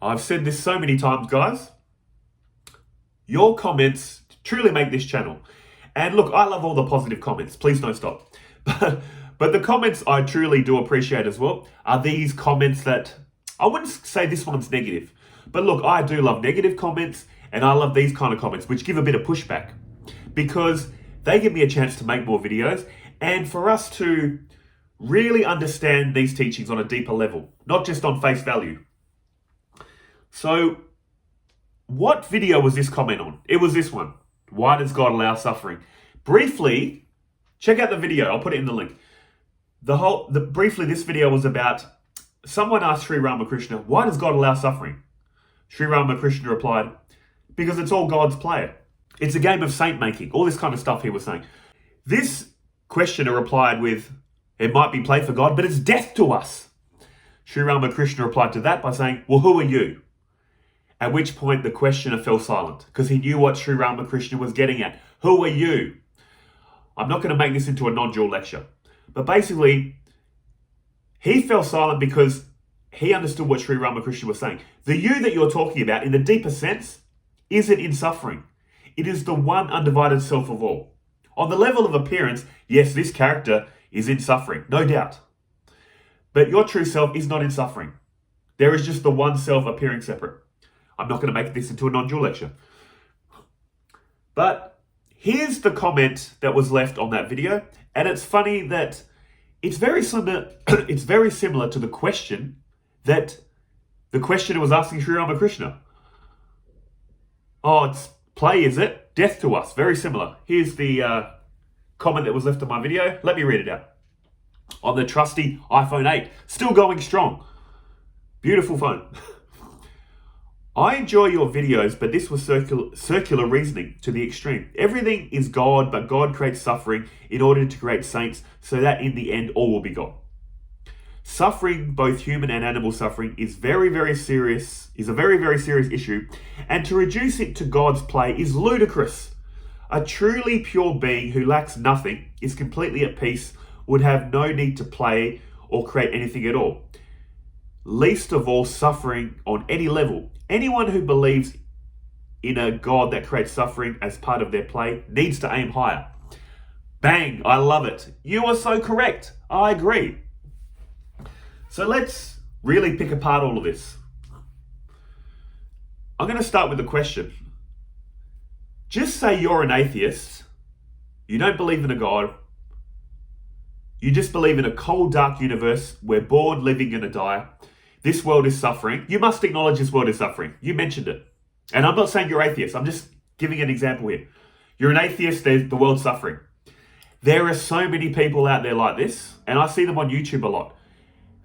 I've said this so many times, guys. Your comments truly make this channel. And look, I love all the positive comments. Please don't stop. But the comments I truly do appreciate as well are these comments that I wouldn't say this one's negative. But look, I do love negative comments, and I love these kind of comments, which give a bit of pushback, because they give me a chance to make more videos and for us to really understand these teachings on a deeper level, not just on face value. So, what video was this comment on? It was this one. Why does God allow suffering? Briefly, check out the video. I'll put it in the link. Briefly, this video was about someone asked Sri Ramakrishna, why does God allow suffering? Sri Ramakrishna replied, because it's all God's play. It's a game of saint making. All this kind of stuff he was saying. This questioner replied with, it might be play for God, but it's death to us. Sri Ramakrishna replied to that by saying, well, who are you? At which point the questioner fell silent because he knew what Sri Ramakrishna was getting at. Who are you? I'm not going to make this into a non-dual lecture. But basically, he fell silent because he understood what Sri Ramakrishna was saying. The you that you're talking about, in the deeper sense, isn't in suffering. It is the one undivided self of all. On the level of appearance, yes, this character is in suffering, no doubt. But your true self is not in suffering. There is just the one self appearing separate. I'm not going to make this into a non-dual lecture. But here's the comment that was left on that video. And it's funny that it's very similar to the question that the questioner was asking Sri Ramakrishna. Oh, it's play, is it? Death to us. Very similar. Here's the comment that was left on my video. Let me read it out. On the trusty iPhone 8. Still going strong. Beautiful phone. I enjoy your videos, but this was circular reasoning to the extreme. Everything is God, but God creates suffering in order to create saints, so that in the end all will be God. Suffering, both human and animal suffering, is a very, very serious issue, and to reduce it to God's play is ludicrous. A truly pure being who lacks nothing, is completely at peace, would have no need to play or create anything at all. Least of all suffering on any level. Anyone who believes in a God that creates suffering as part of their play needs to aim higher. Bang, I love it. You are so correct. I agree. So let's really pick apart all of this. I'm going to start with a question. Just say you're an atheist. You don't believe in a God. You just believe in a cold, dark universe. We're born, living, gonna die. This world is suffering. You must acknowledge this world is suffering. You mentioned it. And I'm not saying you're atheist. I'm just giving an example here. You're an atheist, the world's suffering. There are so many people out there like this, and I see them on YouTube a lot.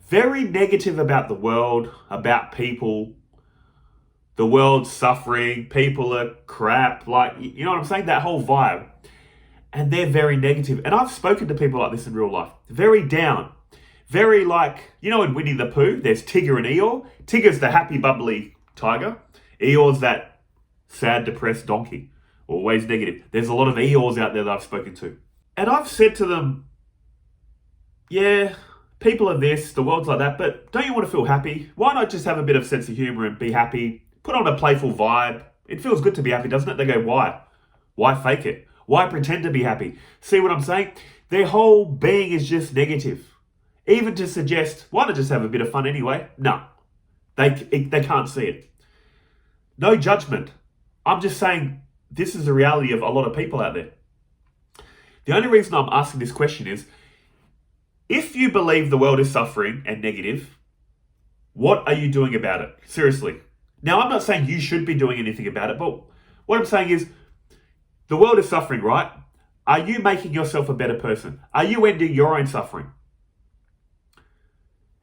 Very negative about the world, about people. The world's suffering, people are crap. Like, you know what I'm saying? That whole vibe. And they're very negative. And I've spoken to people like this in real life. Very down. Very like, you know, in Winnie the Pooh, there's Tigger and Eeyore. Tigger's the happy, bubbly tiger. Eeyore's that sad, depressed donkey. Always negative. There's a lot of Eeyores out there that I've spoken to. And I've said to them, yeah, people are this, the world's like that, but don't you want to feel happy? Why not just have a bit of sense of humor and be happy? Put on a playful vibe. It feels good to be happy, doesn't it? They go, why? Why fake it? Why pretend to be happy? See what I'm saying? Their whole being is just negative. Even to suggest, why not just have a bit of fun anyway? No, they can't see it. No judgment. I'm just saying this is the reality of a lot of people out there. The only reason I'm asking this question is, if you believe the world is suffering and negative, what are you doing about it? Seriously. Now, I'm not saying you should be doing anything about it, but what I'm saying is, the world is suffering, right? Are you making yourself a better person? Are you ending your own suffering?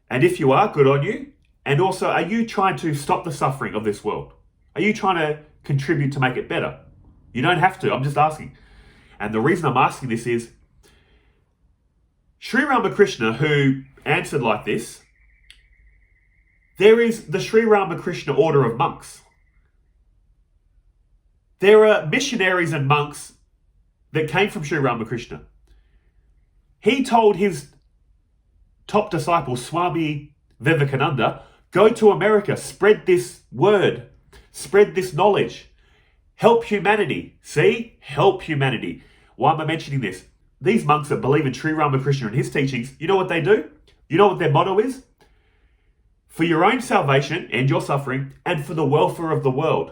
And if you are, good on you. And also, are you trying to stop the suffering of this world? Are you trying to contribute to make it better? You don't have to. I'm just asking. And the reason I'm asking this is, Sri Ramakrishna, who answered like this, there is the Sri Ramakrishna order of monks. There are missionaries and monks that came from Sri Ramakrishna. He told his top disciple, Swami Vivekananda, Go to America, spread this word, spread this knowledge. Help humanity. See? Help humanity. Why am I mentioning this? These monks that believe in Sri Ramakrishna and his teachings, you know what they do? You know what their motto is? For your own salvation and your suffering, and for the welfare of the world.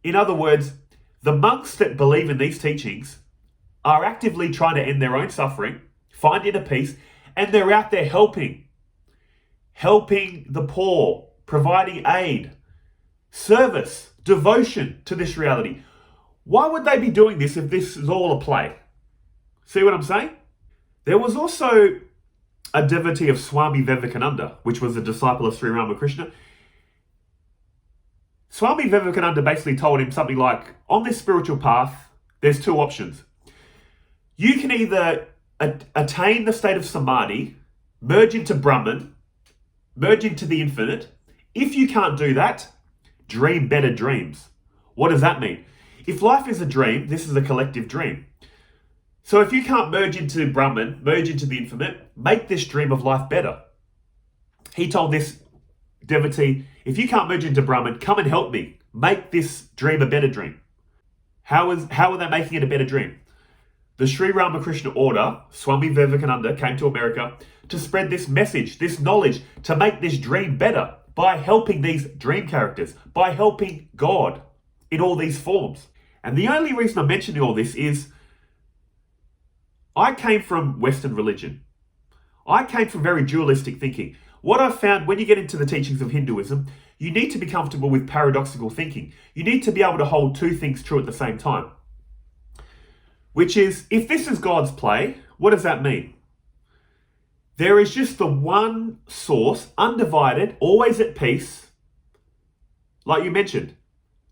In other words, the monks that believe in these teachings are actively trying to end their own suffering, find inner peace, and they're out there helping the poor, providing aid, service, devotion to this reality. Why would they be doing this if this is all a play? See what I'm saying? There was also a devotee of Swami Vivekananda, which was a disciple of Sri Ramakrishna. Swami Vivekananda basically told him something like, on this spiritual path, there's two options. You can either attain the state of samadhi, merge into Brahman, merge into the infinite. If you can't do that, dream better dreams. What does that mean? If life is a dream, this is a collective dream. So if you can't merge into Brahman, merge into the infinite, make this dream of life better. He told this devotee, if you can't merge into Brahman, come and help me. Make this dream a better dream. How are they making it a better dream? The Sri Ramakrishna order, Swami Vivekananda, came to America to spread this message, this knowledge, to make this dream better by helping these dream characters, by helping God in all these forms. And the only reason I'm mentioning all this is I came from Western religion. I came from very dualistic thinking. What I've found when you get into the teachings of Hinduism, you need to be comfortable with paradoxical thinking. You need to be able to hold two things true at the same time. Which is, if this is God's play, what does that mean? There is just the one source, undivided, always at peace. Like you mentioned,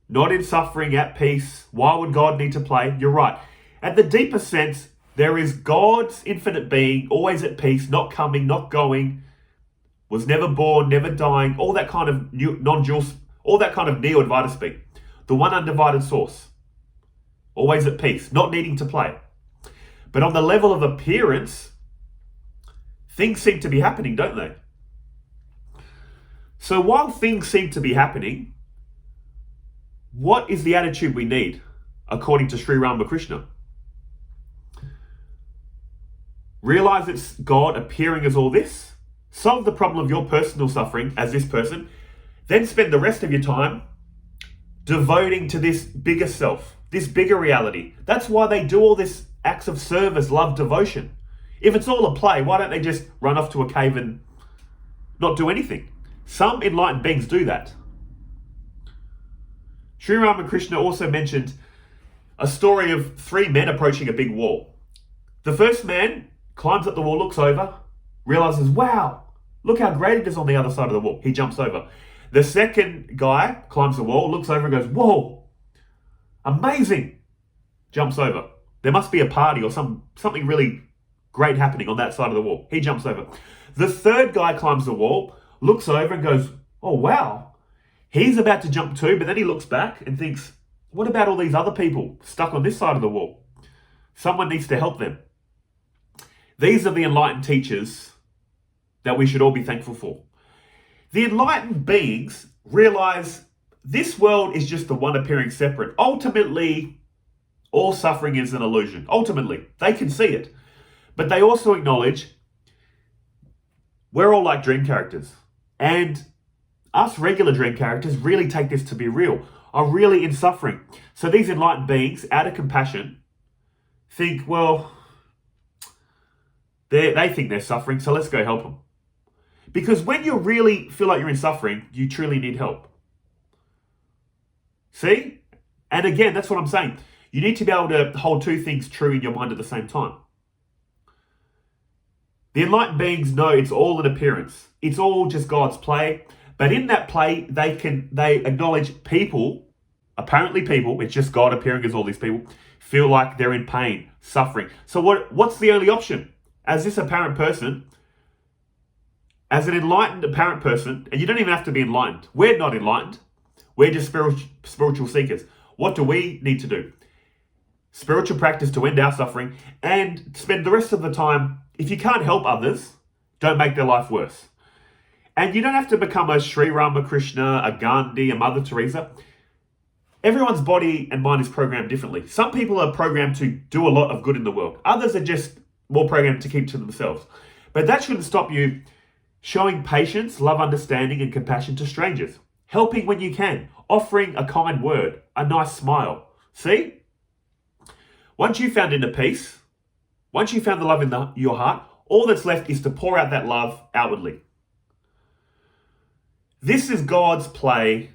not in suffering, at peace. Why would God need to play? You're right. At the deeper sense, there is God's infinite being, always at peace, not coming, not going, was never born, never dying, all that kind of non-dual, all that kind of neo-Advaita speak. The one undivided source, always at peace, not needing to play. But on the level of appearance, things seem to be happening, don't they? So while things seem to be happening, what is the attitude we need, according to Sri Ramakrishna? Realize it's God appearing as all this, solve the problem of your personal suffering as this person, then spend the rest of your time devoting to this bigger self, this bigger reality. That's why they do all this acts of service, love, devotion. If it's all a play, why don't they just run off to a cave and not do anything? Some enlightened beings do that. Sri Ramakrishna also mentioned a story of three men approaching a big wall. The first man climbs up the wall, looks over, realizes, wow, look how great it is on the other side of the wall. He jumps over. The second guy climbs the wall, looks over and goes, whoa, amazing. Jumps over. There must be a party or something really great happening on that side of the wall. He jumps over. The third guy climbs the wall, looks over and goes, oh, wow. He's about to jump too, but then he looks back and thinks, what about all these other people stuck on this side of the wall? Someone needs to help them. These are the enlightened teachers that we should all be thankful for. The enlightened beings realize this world is just the one appearing separate. Ultimately, all suffering is an illusion. Ultimately, they can see it. But they also acknowledge we're all like dream characters. And us regular dream characters really take this to be real, are really in suffering. So these enlightened beings, out of compassion, think, well, they think they're suffering, so let's go help them. Because when you really feel like you're in suffering, you truly need help. See? And again, that's what I'm saying. You need to be able to hold two things true in your mind at the same time. The enlightened beings know it's all an appearance. It's all just God's play. But in that play, they acknowledge people, apparently people, it's just God appearing as all these people, feel like they're in pain, suffering. So what's the only option? As this apparent person, as an enlightened apparent person, and you don't even have to be enlightened. We're not enlightened. We're just spiritual seekers. What do we need to do? Spiritual practice to end our suffering and spend the rest of the time, if you can't help others, don't make their life worse. And you don't have to become a Sri Ramakrishna, a Gandhi, a Mother Teresa. Everyone's body and mind is programmed differently. Some people are programmed to do a lot of good in the world. Others are just more programmed to keep to themselves. But that shouldn't stop you showing patience, love, understanding, and compassion to strangers. Helping when you can. Offering a kind word, a nice smile. See? Once you've found inner peace, once you've found the love in your heart, all that's left is to pour out that love outwardly. This is God's play,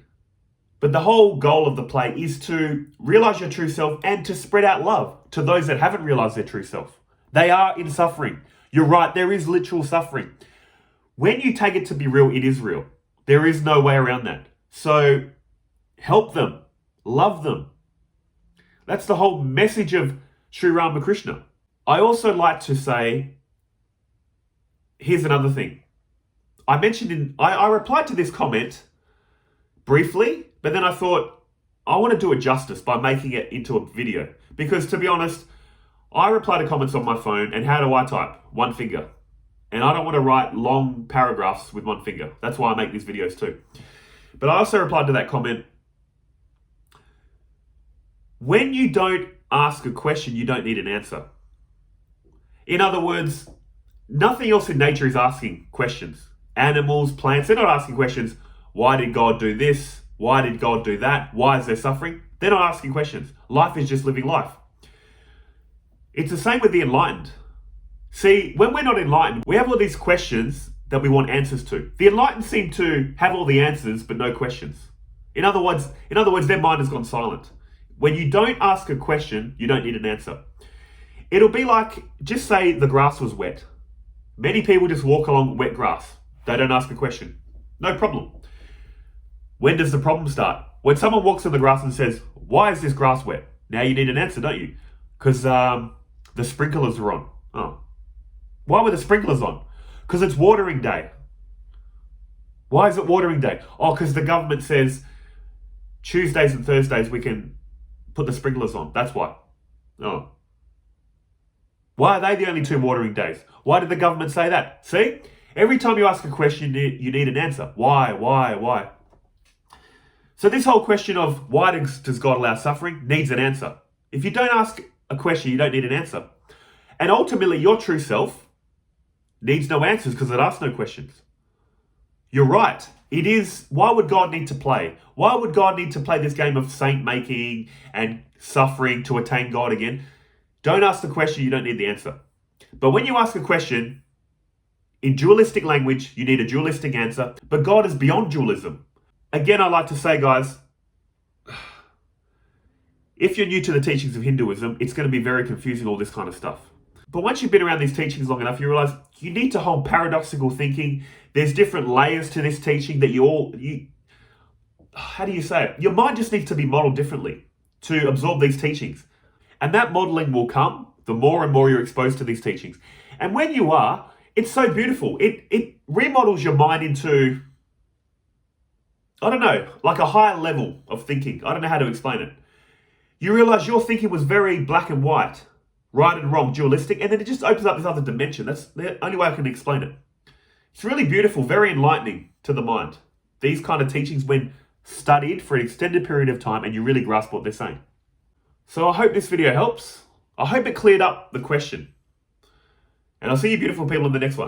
but the whole goal of the play is to realize your true self and to spread out love to those that haven't realized their true self. They are in suffering. You're right, there is literal suffering. When you take it to be real, it is real. There is no way around that. So help them, love them. That's the whole message of Sri Ramakrishna. I also like to say, here's another thing. I replied to this comment briefly, but then I thought, I want to do it justice by making it into a video. Because to be honest, I reply to comments on my phone, and how do I type? One finger. And I don't want to write long paragraphs with one finger. That's why I make these videos too. But I also replied to that comment. When you don't ask a question, you don't need an answer. In other words, nothing else in nature is asking questions. Animals, plants, they're not asking questions. Why did God do this? Why did God do that? Why is there suffering? They're not asking questions. Life is just living life. It's the same with the enlightened. See, when we're not enlightened, we have all these questions that we want answers to. The enlightened seem to have all the answers, but no questions. In other words, their mind has gone silent. When you don't ask a question, you don't need an answer. It'll be like, just say the grass was wet. Many people just walk along wet grass. They don't ask a question. No problem. When does the problem start? When someone walks on the grass and says, why is this grass wet? Now you need an answer, don't you? Because the sprinklers are on. Oh. Why were the sprinklers on? Because it's watering day. Why is it watering day? Oh, because the government says Tuesdays and Thursdays we can put the sprinklers on. That's why. Oh. Why are they the only two watering days? Why did the government say that? See? Every time you ask a question, you need an answer. Why? So this whole question of why does God allow suffering needs an answer. If you don't ask a question, you don't need an answer. And ultimately, your true self needs no answers because it asks no questions. You're right. It is, why would God need to play? Why would God need to play this game of saint making and suffering to attain God again? Don't ask the question, you don't need the answer. But when you ask a question, in dualistic language, you need a dualistic answer. But God is beyond dualism. Again, I like to say, guys, if you're new to the teachings of Hinduism, it's going to be very confusing, all this kind of stuff. But once you've been around these teachings long enough, you realize you need to hold paradoxical thinking. There's different layers to this teaching that how do you say it? Your mind just needs to be modeled differently to absorb these teachings. And that modeling will come the more and more you're exposed to these teachings. And when you are, it's so beautiful. It remodels your mind into, I don't know, like a higher level of thinking. I don't know how to explain it. You realize your thinking was very black and white, right and wrong, dualistic, and then it just opens up this other dimension. That's the only way I can explain it. It's really beautiful, very enlightening to the mind. These kind of teachings, when studied for an extended period of time and you really grasp what they're saying. So I hope this video helps. I hope it cleared up the question. And I'll see you beautiful people in the next one.